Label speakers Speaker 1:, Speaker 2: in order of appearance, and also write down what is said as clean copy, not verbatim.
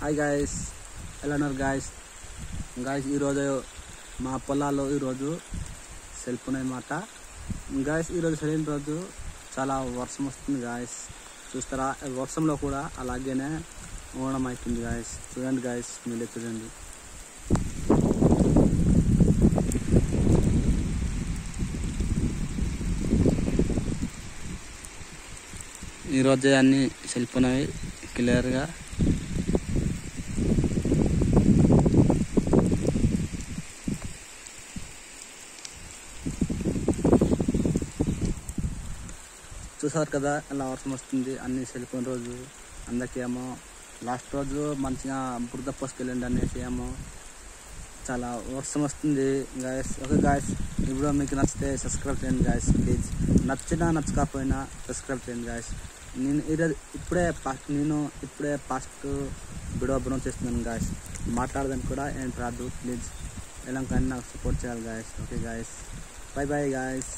Speaker 1: Hi guys, ఎలా ఉన్నారు guys? ఈరోజు మా పొలాల్లో ఈరోజు సెల్ఫ్ ఉన్నమాట గాయస్. ఈరోజు సెలైన రోజు చాలా వర్షం వస్తుంది గాయస్. చూస్తారా, వర్షంలో కూడా అలాగేనే ఉండడం అవుతుంది గాయస్. చూడండి గాయస్, మీరు చూడండి. ఈరోజే అన్నీ సెల్ఫ్ ఉన్నవి క్లియర్గా. చూసారు కదా ఎలా వర్షం వస్తుంది, అన్ని సెల్ఫోన్ రోజు. అందుకేమో లాస్ట్ రోజు మంచిగా బురద పోసుకెళ్ళండి అనేసి ఏమో చాలా వర్షం వస్తుంది గాయస్. ఓకే గాయస్, ఈ వీడియో మీకు నచ్చితే సబ్స్క్రైబ్ చేయండి గాయస్ ప్లీజ్. నచ్చకపోయినా సబ్స్క్రైబ్ చేయండి గాయస్. నేను ఇప్పుడే ఫాస్ట్ వీడియో అప్లోడ్ చేస్తున్నాను గాయస్. మాట్లాడడానికి కూడా ఏం రాదు ప్లీజ్. ఎలా కానీ నాకు సపోర్ట్ చేయాలి guys. Okay guys, by guys.